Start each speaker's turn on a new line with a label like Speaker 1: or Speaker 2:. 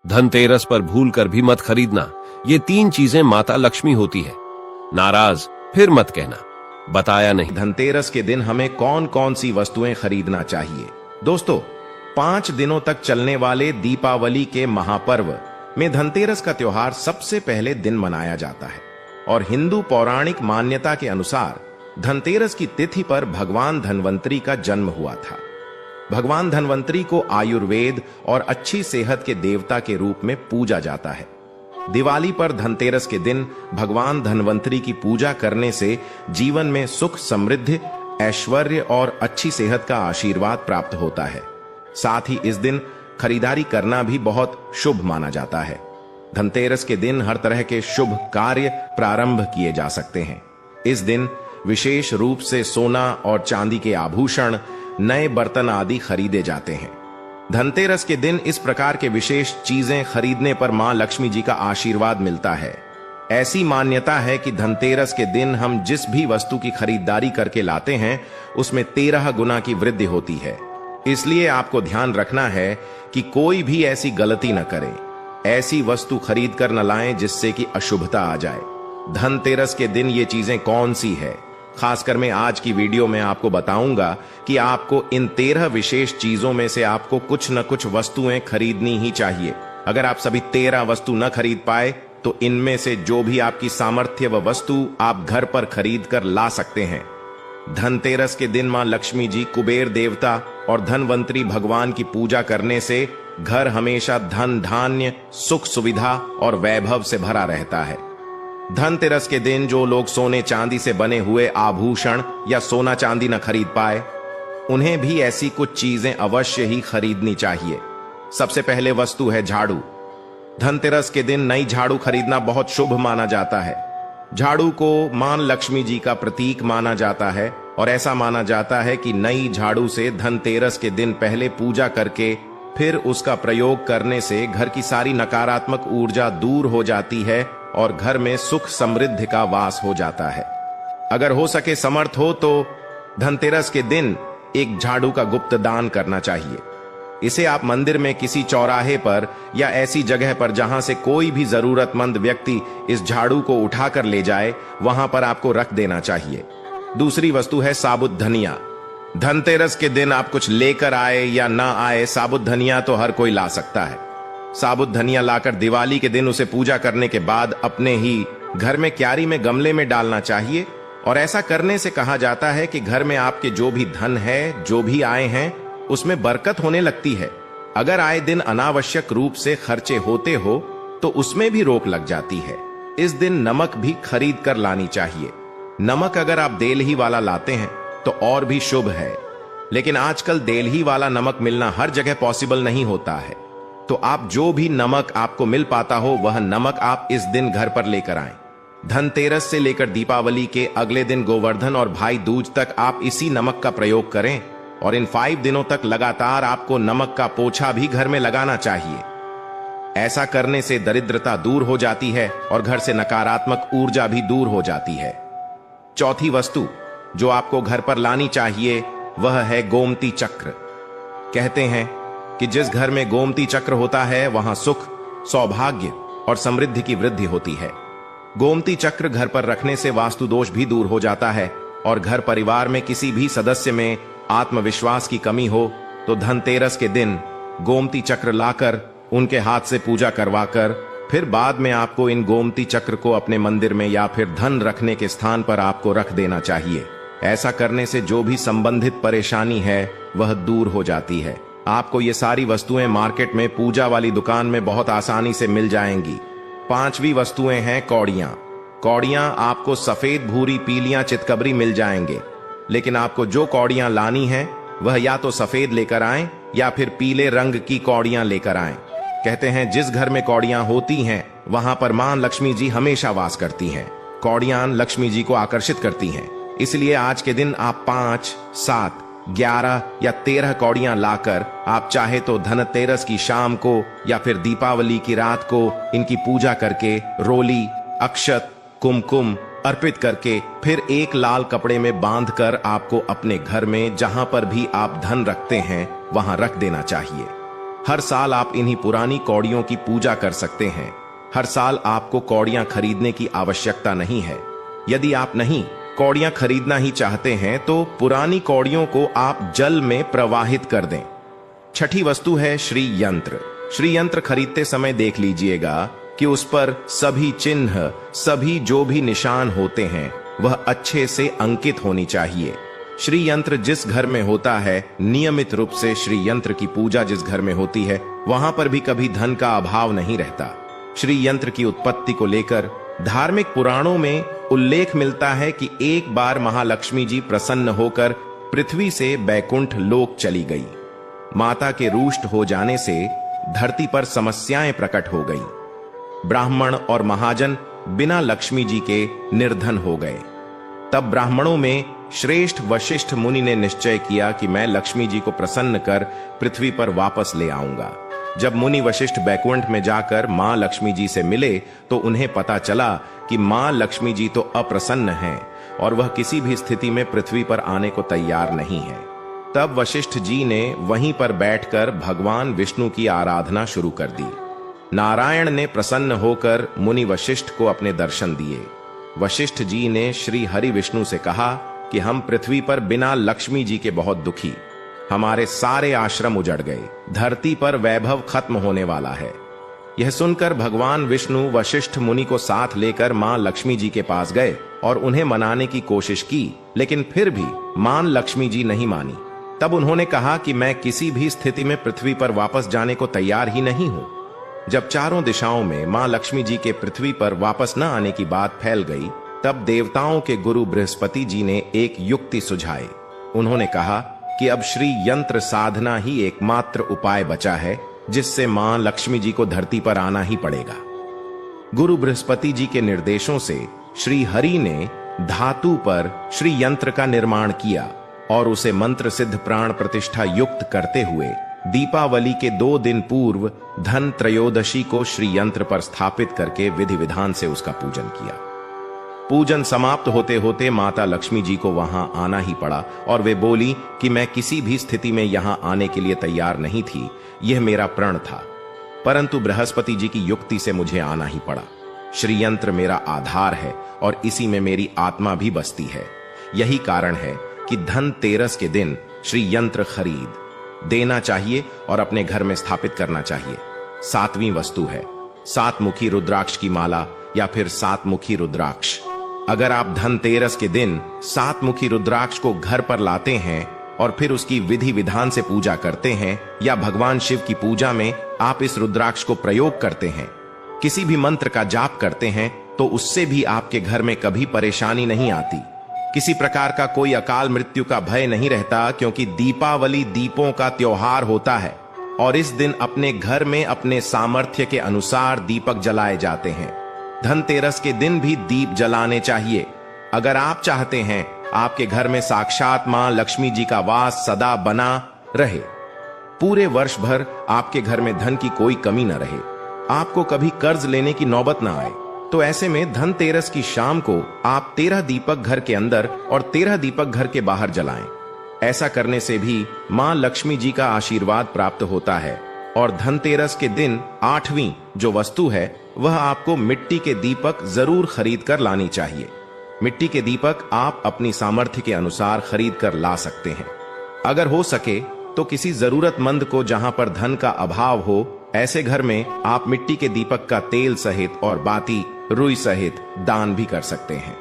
Speaker 1: धनतेरस पर भूल कर भी मत खरीदना। ये तीन चीजें माता लक्ष्मी होती है। नाराज फिर मत कहना बताया नहीं।
Speaker 2: धनतेरस के दिन हमें कौन कौन सी वस्तुएं खरीदना चाहिए? दोस्तों, 5 दिनों तक चलने वाले दीपावली के महापर्व में धनतेरस का त्योहार सबसे पहले दिन मनाया जाता है और हिंदू पौराणिक मान्यता के अनुसार धनतेरस की तिथि पर भगवान धन्वंतरी का जन्म हुआ था। भगवान धन्वंतरी को आयुर्वेद और अच्छी सेहत के देवता के रूप में पूजा जाता है। दिवाली पर धनतेरस के दिन भगवान धन्वंतरी की पूजा करने से जीवन में सुख, समृद्धि, ऐश्वर्य और अच्छी सेहत का आशीर्वाद प्राप्त होता है। साथ ही इस दिन खरीदारी करना भी बहुत शुभ माना जाता है। धनतेरस के दिन हर तरह के शुभ कार्य प्रारंभ किए जा सकते हैं। इस दिन विशेष रूप से सोना और चांदी के आभूषण, नए बर्तन आदि खरीदे जाते हैं। धनतेरस के दिन इस प्रकार के विशेष चीजें खरीदने पर मां लक्ष्मी जी का आशीर्वाद मिलता है। ऐसी मान्यता है कि धनतेरस के दिन हम जिस भी वस्तु की खरीदारी करके लाते हैं उसमें 13 गुना की वृद्धि होती है। इसलिए आपको ध्यान रखना है कि कोई भी ऐसी गलती न करे, ऐसी वस्तु खरीद कर न लाएं जिससे कि अशुभता आ जाए। धनतेरस के दिन ये चीजें कौन सी है, खासकर मैं आज की वीडियो में आपको बताऊंगा कि आपको इन 13 विशेष चीजों में से आपको कुछ न कुछ वस्तुएं खरीदनी ही चाहिए। अगर आप सभी 13 वस्तु न खरीद पाए तो इनमें से जो भी आपकी सामर्थ्य व वस्तु आप घर पर खरीद कर ला सकते हैं। धनतेरस के दिन मां लक्ष्मी जी, कुबेर देवता और धनवंतरी भगवान की पूजा करने से घर हमेशा धन, धान्य, सुख, सुविधा और वैभव से भरा रहता है। धनतेरस के दिन जो लोग सोने चांदी से बने हुए आभूषण या सोना चांदी न खरीद पाए, उन्हें भी ऐसी कुछ चीजें अवश्य ही खरीदनी चाहिए। सबसे पहले वस्तु है झाड़ू। धनतेरस के दिन नई झाड़ू खरीदना बहुत शुभ माना जाता है। झाड़ू को मां लक्ष्मी जी का प्रतीक माना जाता है और ऐसा माना जाता है कि नई झाड़ू से धनतेरस के दिन पहले पूजा करके फिर उसका प्रयोग करने से घर की सारी नकारात्मक ऊर्जा दूर हो जाती है और घर में सुख, समृद्धि का वास हो जाता है। अगर हो सके, समर्थ हो तो धनतेरस के दिन एक झाड़ू का गुप्त दान करना चाहिए। इसे आप मंदिर में किसी चौराहे पर या ऐसी जगह पर जहां से कोई भी जरूरतमंद व्यक्ति इस झाड़ू को उठाकर ले जाए, वहां पर आपको रख देना चाहिए। दूसरी वस्तु है साबुत धनिया। धनतेरस के दिन आप कुछ लेकर आए या ना आए, साबुत धनिया तो हर कोई ला सकता है। साबुत धनिया लाकर दिवाली के दिन उसे पूजा करने के बाद अपने ही घर में क्यारी में गमले में डालना चाहिए और ऐसा करने से कहा जाता है कि घर में आपके जो भी धन है, जो भी आए हैं, उसमें बरकत होने लगती है। अगर आए दिन अनावश्यक रूप से खर्चे होते हो तो उसमें भी रोक लग जाती है। इस दिन नमक भी खरीद कर लानी चाहिए। नमक अगर आप देलही वाला लाते हैं तो और भी शुभ है, लेकिन आजकल देलही वाला नमक मिलना हर जगह पॉसिबल नहीं होता है। तो आप जो भी नमक आपको मिल पाता हो वह नमक आप इस दिन घर पर लेकर आएं। धनतेरस से लेकर दीपावली के अगले दिन गोवर्धन और भाई दूज तक आप इसी नमक का प्रयोग करें और इन 5 दिनों तक लगातार आपको नमक का पोछा भी घर में लगाना चाहिए। ऐसा करने से दरिद्रता दूर हो जाती है और घर से नकारात्मक ऊर्जा भी दूर हो जाती है। चौथी वस्तु जो आपको घर पर लानी चाहिए वह है गोमती चक्र। कहते हैं कि जिस घर में गोमती चक्र होता है वहां सुख, सौभाग्य और समृद्धि की वृद्धि होती है। गोमती चक्र घर पर रखने से वास्तु दोष भी दूर हो जाता है और घर परिवार में किसी भी सदस्य में आत्मविश्वास की कमी हो तो धनतेरस के दिन गोमती चक्र लाकर उनके हाथ से पूजा करवाकर फिर बाद में आपको इन गोमती चक्र को अपने मंदिर में या फिर धन रखने के स्थान पर आपको रख देना चाहिए। ऐसा करने से जो भी संबंधित परेशानी है वह दूर हो जाती है। आपको ये सारी वस्तुएं मार्केट में पूजा वाली दुकान में बहुत आसानी से मिल जाएंगी। 5वीं वस्तुएं हैं कौड़ियां। कौड़ियां आपको सफेद, भूरी, पीलियां, चितकबरी मिल जाएंगे, लेकिन आपको जो कौड़ियां लानी है वह या तो सफेद लेकर आएं या फिर पीले रंग की कौड़ियां लेकर आएं। कहते हैं जिस घर में कौड़ियां होती हैं वहां पर मां लक्ष्मी जी हमेशा वास करती हैं। कौड़ियां लक्ष्मी जी को आकर्षित करती हैं, इसलिए आज के दिन आप 5, 7, 11 या 13 कौड़ियां लाकर आप चाहे तो धनतेरस की शाम को या फिर दीपावली की रात को इनकी पूजा करके रोली, अक्षत, कुमकुम अर्पित करके फिर एक लाल कपड़े में बांधकर आपको अपने घर में जहां पर भी आप धन रखते हैं वहां रख देना चाहिए। हर साल आप इन्हीं पुरानी कौड़ियों की पूजा कर सकते हैं। हर साल आपको कौड़ियां खरीदने की आवश्यकता नहीं है। यदि आप नहीं कौड़ियां खरीदना ही चाहते हैं तो पुरानी कौड़ियों को आप जल में प्रवाहित कर दें। छठी वस्तु है श्री यंत्र। श्री यंत्र खरीदते समय देख लीजिएगा कि उस पर सभी चिन्ह, सभी जो भी निशान होते हैं वह अच्छे से अंकित होनी चाहिए। श्री यंत्र जिस घर में होता है, नियमित रूप से श्री यंत्र की पूजा जिस घर में होती है, वहां पर भी कभी धन का अभाव नहीं रहता। श्री यंत्र की उत्पत्ति को लेकर धार्मिक पुराणों में उल्लेख मिलता है कि एक बार महालक्ष्मी जी प्रसन्न होकर पृथ्वी से बैकुंठ लोक चली गई। माता के रुष्ट हो जाने से धरती पर समस्याएं प्रकट हो गई। ब्राह्मण और महाजन बिना लक्ष्मी जी के निर्धन हो गए। तब ब्राह्मणों में श्रेष्ठ वशिष्ठ मुनि ने निश्चय किया कि मैं लक्ष्मी जी को प्रसन्न कर पृथ्वी पर वापस ले आऊंगा। जब मुनि वशिष्ठ बैकुंठ में जाकर मां लक्ष्मी जी से मिले तो उन्हें पता चला कि मां लक्ष्मी जी तो अप्रसन्न हैं और वह किसी भी स्थिति में पृथ्वी पर आने को तैयार नहीं है। तब वशिष्ठ जी ने वहीं पर बैठकर भगवान विष्णु की आराधना शुरू कर दी। नारायण ने प्रसन्न होकर मुनि वशिष्ठ को अपने दर्शन दिए। वशिष्ठ जी ने श्री हरि विष्णु से कहा कि हम पृथ्वी पर बिना लक्ष्मी जी के बहुत दुखी, हमारे सारे आश्रम उजड़ गए, धरती पर वैभव खत्म होने वाला है। यह सुनकर भगवान विष्णु वशिष्ठ मुनि को साथ लेकर मां लक्ष्मी जी के पास गए और उन्हें मनाने की कोशिश की, लेकिन फिर भी मां लक्ष्मी जी नहीं मानी। तब उन्होंने कहा कि मैं किसी भी स्थिति में पृथ्वी पर वापस जाने को तैयार ही नहीं हूं। जब चारों दिशाओं में मां लक्ष्मी जी के पृथ्वी पर वापस न आने की बात फैल गई, तब देवताओं के गुरु बृहस्पति जी ने एक युक्ति सुझाई। उन्होंने कहा कि अब श्री यंत्र साधना ही एकमात्र उपाय बचा है जिससे मां लक्ष्मी जी को धरती पर आना ही पड़ेगा। गुरु बृहस्पति जी के निर्देशों से श्री हरि ने धातु पर श्री यंत्र का निर्माण किया और उसे मंत्र सिद्ध प्राण प्रतिष्ठा युक्त करते हुए दीपावली के 2 दिन पूर्व धन त्रयोदशी को श्री यंत्र पर स्थापित करके विधि विधान से उसका पूजन किया। पूजन समाप्त होते होते माता लक्ष्मी जी को वहां आना ही पड़ा और वे बोली कि मैं किसी भी स्थिति में यहां आने के लिए तैयार नहीं थी, यह मेरा प्रण था, परंतु बृहस्पति जी की युक्ति से मुझे आना ही पड़ा। श्री यंत्र मेरा आधार है और इसी में मेरी आत्मा भी बसती है। यही कारण है कि धनतेरस के दिन श्री यंत्र खरीद देना चाहिए और अपने घर में स्थापित करना चाहिए। 7वीं वस्तु है 7 मुखी रुद्राक्ष की माला या फिर 7 मुखी रुद्राक्ष। अगर आप धनतेरस के दिन 7 मुखी रुद्राक्ष को घर पर लाते हैं और फिर उसकी विधि विधान से पूजा करते हैं या भगवान शिव की पूजा में आप इस रुद्राक्ष को प्रयोग करते हैं, किसी भी मंत्र का जाप करते हैं, तो उससे भी आपके घर में कभी परेशानी नहीं आती। किसी प्रकार का कोई अकाल मृत्यु का भय नहीं रहता, क्योंकि दीपावली दीपों का त्योहार होता है और इस दिन अपने घर में अपने सामर्थ्य के अनुसार दीपक जलाए जाते हैं। धनतेरस के दिन भी दीप जलाने चाहिए। अगर आप चाहते हैं आपके घर में साक्षात मां लक्ष्मी जी का वास सदा बना रहे, पूरे वर्ष भर आपके घर में धन की कोई कमी न रहे, आपको कभी कर्ज लेने की नौबत न आए, तो ऐसे में धनतेरस की शाम को आप 13 दीपक घर के अंदर और 13 दीपक घर के बाहर जलाएं। ऐसा करने से भी मां लक्ष्मी जी का आशीर्वाद प्राप्त होता है। और धनतेरस के दिन 8वीं जो वस्तु है वह आपको मिट्टी के दीपक जरूर खरीद कर लानी चाहिए। मिट्टी के दीपक आप अपनी सामर्थ्य के अनुसार खरीद कर ला सकते हैं। अगर हो सके तो किसी जरूरतमंद को जहां पर धन का अभाव हो, ऐसे घर में आप मिट्टी के दीपक का तेल सहित और बाती रुई सहित दान भी कर सकते हैं।